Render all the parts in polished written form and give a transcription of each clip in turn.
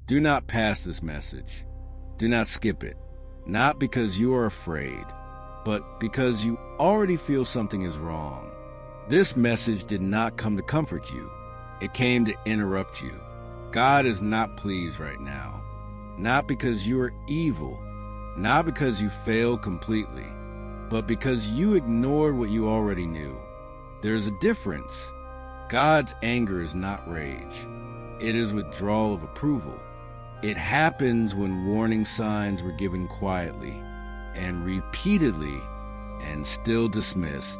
Do not pass this message. Do not skip it. Not because you are afraid, but because you already feel something is wrong. This message did not come to comfort you. It came to interrupt you. God is not pleased right now. Not because you are evil, not because you failed completely, but because you ignored what you already knew. There's a difference. God's anger is not rage. It is withdrawal of approval. It happens when warning signs were given quietly and repeatedly and still dismissed.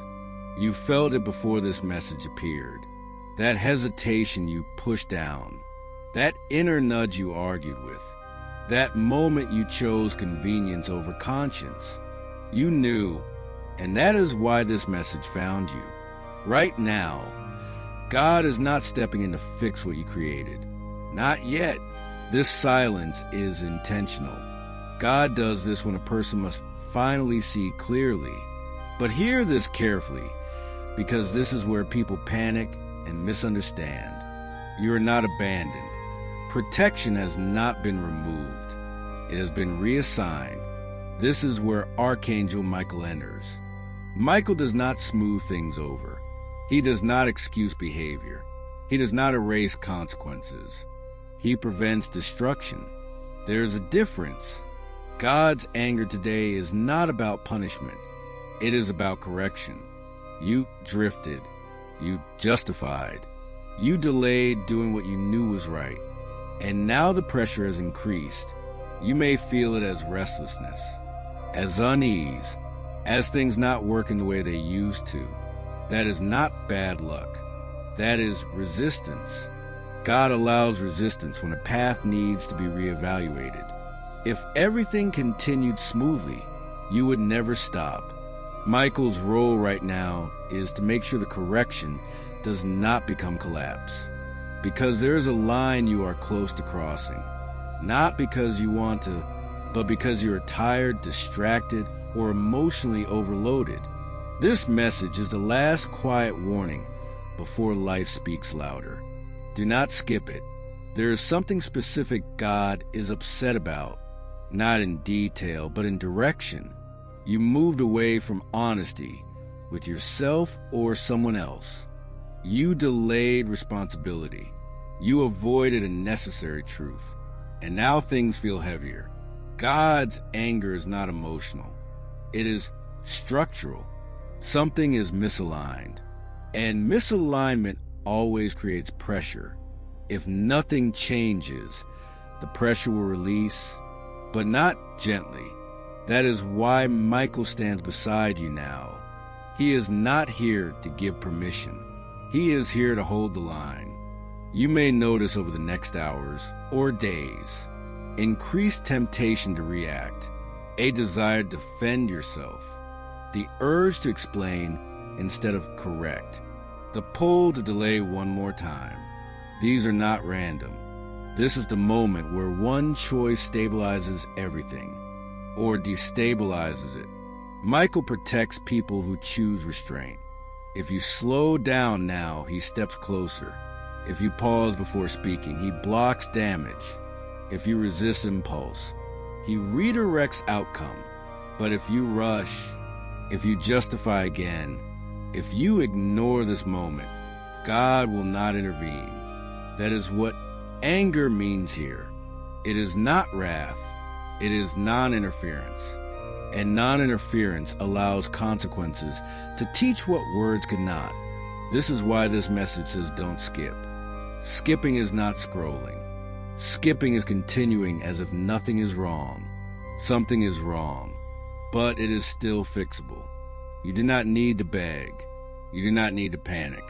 You felt it before this message appeared. That hesitation you pushed down. That inner nudge you argued with. That moment you chose convenience over conscience. You knew, and that is why this message found you. Right now, God is not stepping in to fix what you created. Not yet. This silence is intentional. God does this when a person must finally see clearly. But hear this carefully, because this is where people panic and misunderstand. You are not abandoned. Protection has not been removed. It has been reassigned. This is where Archangel Michael enters. Michael does not smooth things over. He does not excuse behavior. He does not erase consequences. He prevents destruction. There is a difference. God's anger today is not about punishment. It is about correction. You drifted. You justified. You delayed doing what you knew was right. And now the pressure has increased. You may feel it as restlessness, as unease, as things not working the way they used to. That is not bad luck. That is resistance. God allows resistance when a path needs to be reevaluated. If everything continued smoothly, you would never stop. Michael's role right now is to make sure the correction does not become collapse. Because there is a line you are close to crossing. Not because you want to, but because you are tired, distracted, or emotionally overloaded. This message is the last quiet warning before life speaks louder. Do not skip it. There is something specific God is upset about, not in detail, but in direction. You moved away from honesty with yourself or someone else. You delayed responsibility. You avoided a necessary truth. And now things feel heavier. God's anger is not emotional. It is structural. Something is misaligned. And misalignment always creates pressure. If nothing changes, the pressure will release, but not gently. That is why Michael stands beside you now. He is not here to give permission. He is here to hold the line. You may notice over the next hours or days increased temptation to react, a desire to defend yourself, the urge to explain instead of correct, the pull to delay one more time. These are not random. This is the moment where one choice stabilizes everything or destabilizes it. Michael protects people who choose restraint. If you slow down now, he steps closer. If you pause before speaking, he blocks damage. If you resist impulse, he redirects outcome. But if you rush, if you justify again, if you ignore this moment, God will not intervene. That is what anger means here. It is not wrath. It is non-interference. And non-interference allows consequences to teach what words could not. This is why this message says don't skip. Skipping is not scrolling. Skipping is continuing as if nothing is wrong. Something is wrong, but it is still fixable. You do not need to beg. You do not need to panic.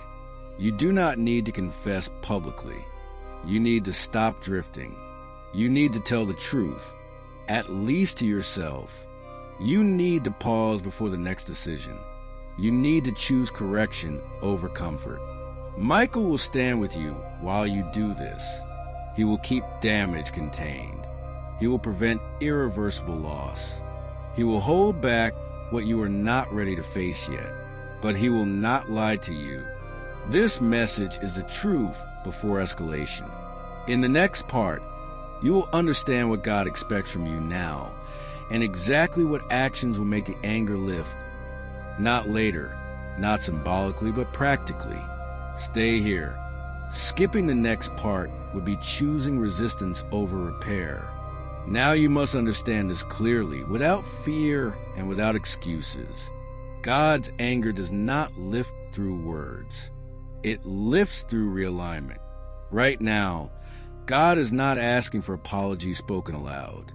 You do not need to confess publicly. You need to stop drifting. You need to tell the truth, at least to yourself. You need to pause before the next decision. You need to choose correction over comfort. Michael will stand with you while you do this. He will keep damage contained. He will prevent irreversible loss. He will hold back what you are not ready to face yet, but he will not lie to you. This message is the truth before escalation. In the next part, You will understand what God expects from you now, and exactly what actions will make the anger lift. Not later, not symbolically, but practically. Stay here. Skipping the next part would be choosing resistance over repair. Now you must understand this clearly, without fear and without excuses. God's anger does not lift through words. It lifts through realignment. Right now, God is not asking for apologies spoken aloud.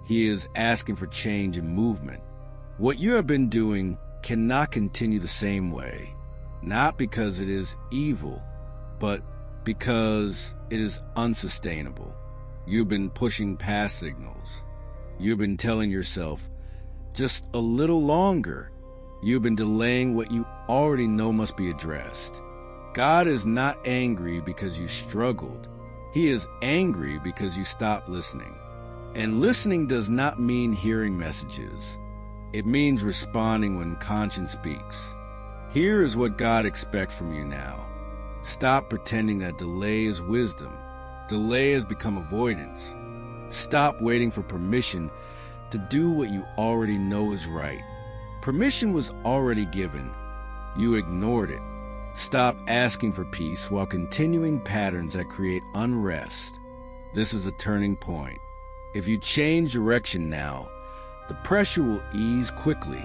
He is asking for change and movement. What you have been doing cannot continue the same way, not because it is evil, but because it is unsustainable. You've been pushing past signals. You've been telling yourself, just a little longer. You've been delaying what you already know must be addressed. God is not angry because you struggled. He is angry because you stopped listening. And listening does not mean hearing messages. It means responding when conscience speaks. Here is what God expects from you now. Stop pretending that delay is wisdom. Delay has become avoidance. Stop waiting for permission to do what you already know is right. Permission was already given. You ignored it. Stop asking for peace while continuing patterns that create unrest. This is a turning point. If you change direction now, the pressure will ease quickly.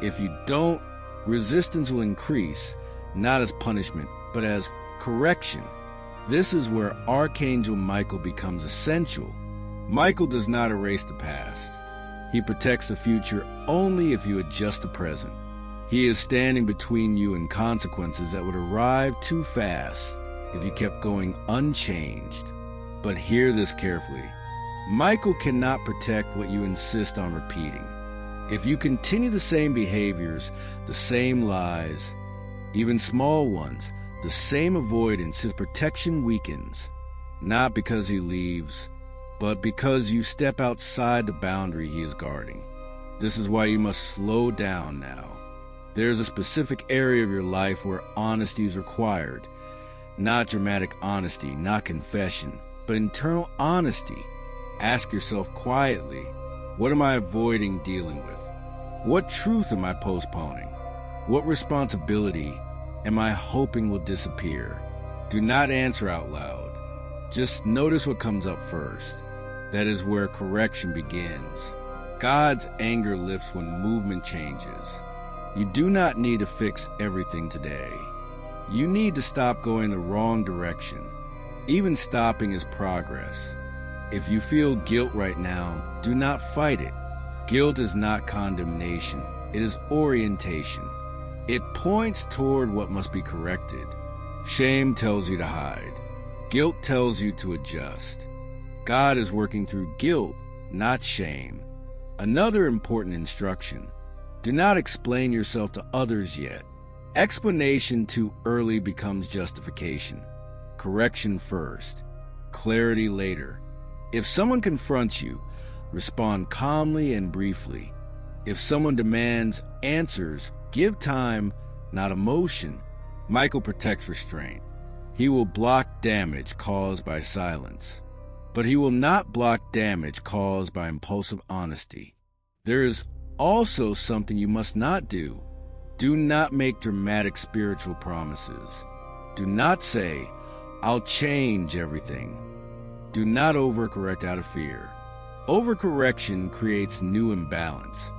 If you don't, resistance will increase, not as punishment, but as correction. This is where Archangel Michael becomes essential. Michael does not erase the past. He protects the future only if you adjust the present. He is standing between you and consequences that would arrive too fast if you kept going unchanged. But hear this carefully. Michael cannot protect what you insist on repeating. If you continue the same behaviors, the same lies, even small ones, the same avoidance, his protection weakens. Not because he leaves, but because you step outside the boundary he is guarding. This is why you must slow down now. There is a specific area of your life where honesty is required. Not dramatic honesty, not confession, but internal honesty. Ask yourself quietly, what am I avoiding dealing with? What truth am I postponing? What responsibility am I hoping will disappear? Do not answer out loud. Just notice what comes up first. That is where correction begins. God's anger lifts when movement changes. You do not need to fix everything today. You need to stop going the wrong direction. Even stopping is progress. If you feel guilt right now, do not fight it. Guilt is not condemnation. It is orientation. It points toward what must be corrected. Shame tells you to hide. Guilt tells you to adjust. God is working through guilt, not shame. Another important instruction. Do not explain yourself to others yet. Explanation too early becomes justification. Correction first. Clarity later. If someone confronts you, respond calmly and briefly. If someone demands answers, give time, not emotion. Michael protects restraint. He will block damage caused by silence. But he will not block damage caused by impulsive honesty. There is also something you must not do. Do not make dramatic spiritual promises. Do not say, I'll change everything. Do not overcorrect out of fear. Overcorrection creates new imbalance.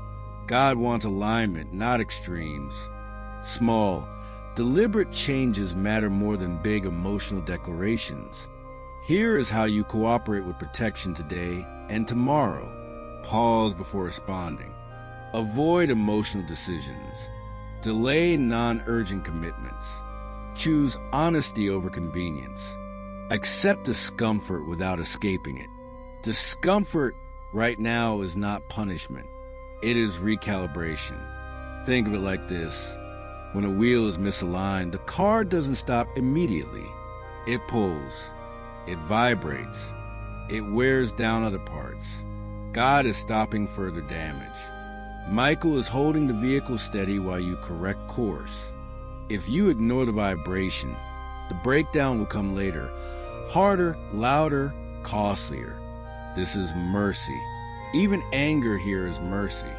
God wants alignment, not extremes. Small, deliberate changes matter more than big emotional declarations. Here is how you cooperate with protection today and tomorrow. Pause before responding. Avoid emotional decisions. Delay non-urgent commitments. Choose honesty over convenience. Accept discomfort without escaping it. Discomfort right now is not punishment. It is recalibration. Think of it like this. When a wheel is misaligned, the car doesn't stop immediately. It pulls. It vibrates. It wears down other parts. God is stopping further damage. Michael is holding the vehicle steady while you correct course. If you ignore the vibration, the breakdown will come later. Harder, louder, costlier. This is mercy. Even anger here is mercy,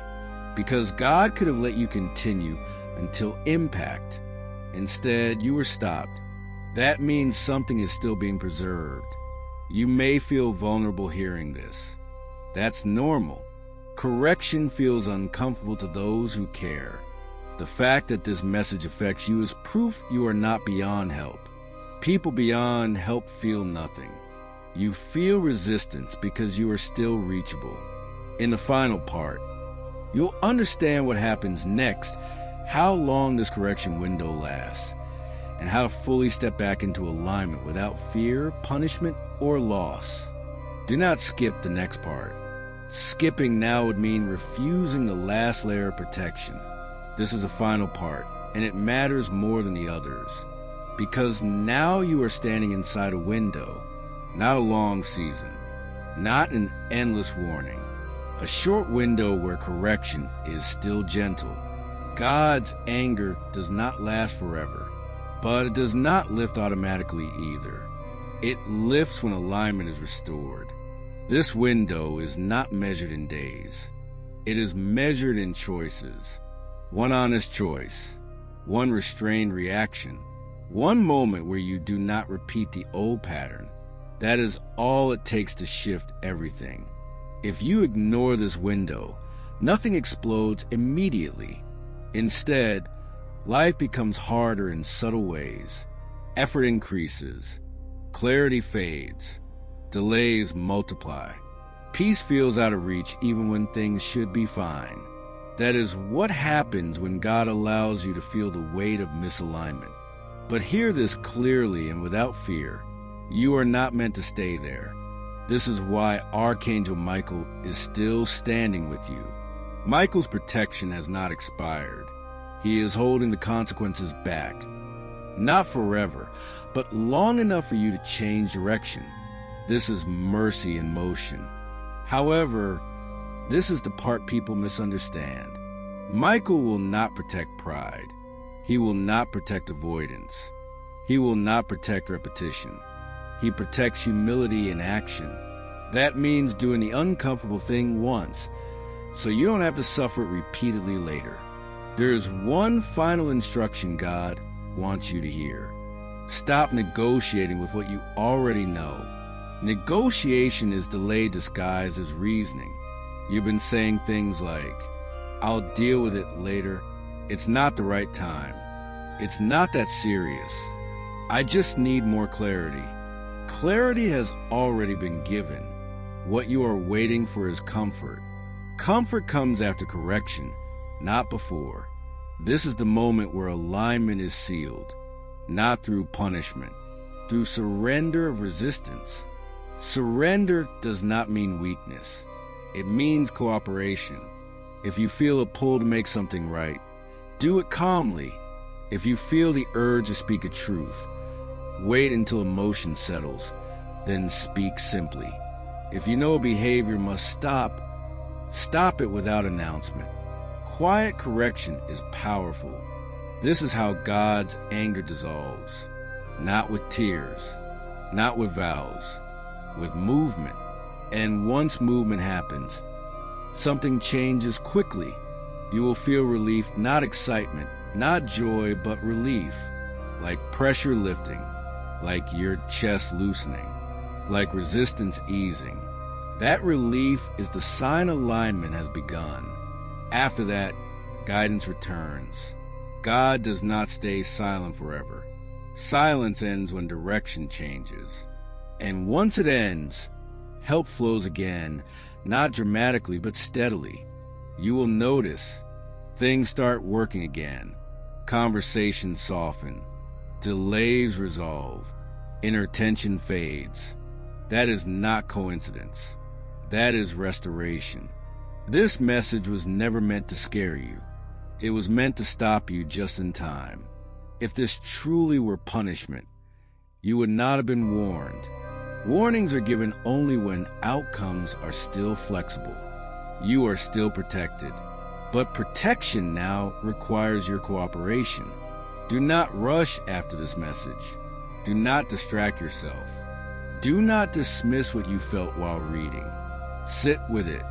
because God could have let you continue until impact. Instead, you were stopped. That means something is still being preserved. You may feel vulnerable hearing this. That's normal. Correction feels uncomfortable to those who care. The fact that this message affects you is proof you are not beyond help. People beyond help feel nothing. You feel resistance because you are still reachable. In the final part, you'll understand what happens next, how long this correction window lasts, and how to fully step back into alignment without fear, punishment, or loss. Do not skip the next part. Skipping now would mean refusing the last layer of protection. This is the final part, and it matters more than the others, because now you are standing inside a window, not a long season, not an endless warning, a short window where correction is still gentle. God's anger does not last forever, but it does not lift automatically either. It lifts when alignment is restored. This window is not measured in days. It is measured in choices. One honest choice, one restrained reaction, one moment where you do not repeat the old pattern. That is all it takes to shift everything. If you ignore this window, nothing explodes immediately. Instead, life becomes harder in subtle ways. Effort increases. Clarity fades. Delays multiply. Peace feels out of reach even when things should be fine. That is what happens when God allows you to feel the weight of misalignment. But hear this clearly and without fear. You are not meant to stay there. This is why Archangel Michael is still standing with you. Michael's protection has not expired. He is holding the consequences back. Not forever, but long enough for you to change direction. This is mercy in motion. However, this is the part people misunderstand. Michael will not protect pride. He will not protect avoidance. He will not protect repetition. He protects humility in action. That means doing the uncomfortable thing once, so you don't have to suffer it repeatedly later. There is one final instruction God wants you to hear. Stop negotiating with what you already know. Negotiation is delay disguised as reasoning. You've been saying things like, I'll deal with it later. It's not the right time. It's not that serious. I just need more clarity. Clarity has already been given. What you are waiting for is comfort. Comfort comes after correction, not before. This is the moment where alignment is sealed, not through punishment, through surrender of resistance. Surrender does not mean weakness. It means cooperation. If you feel a pull to make something right, do it calmly. If you feel the urge to speak a truth, wait until emotion settles, then speak simply. If you know a behavior must stop, stop it without announcement. Quiet correction is powerful. This is how God's anger dissolves. Not with tears, not with vows, with movement. And once movement happens, something changes quickly. You will feel relief, not excitement, not joy, but relief. Like pressure lifting, like your chest loosening, like resistance easing. That relief is the sign alignment has begun. After that, guidance returns. God does not stay silent forever. Silence ends when direction changes. And once it ends, help flows again, not dramatically, but steadily. You will notice things start working again. Conversations soften. Delays resolve. Inner tension fades. That is not coincidence. That is restoration. This message was never meant to scare you. It was meant to stop you just in time. If this truly were punishment, you would not have been warned. Warnings are given only when outcomes are still flexible. You are still protected. But protection now requires your cooperation. Do not rush after this message. Do not distract yourself. Do not dismiss what you felt while reading. Sit with it.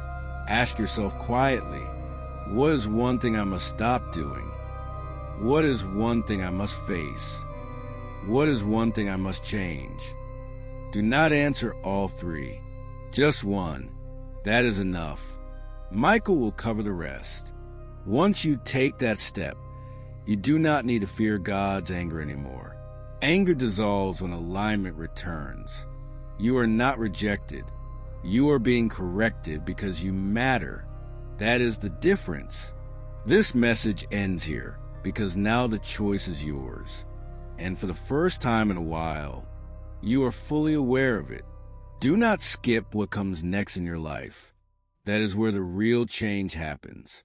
Ask yourself quietly, what is one thing I must stop doing? What is one thing I must face? What is one thing I must change? Do not answer all three. Just one. That is enough. Michael will cover the rest. Once you take that step, you do not need to fear God's anger anymore. Anger dissolves when alignment returns. You are not rejected. You are being corrected because you matter. That is the difference. This message ends here because now the choice is yours. And for the first time in a while, you are fully aware of it. Do not skip what comes next in your life. That is where the real change happens.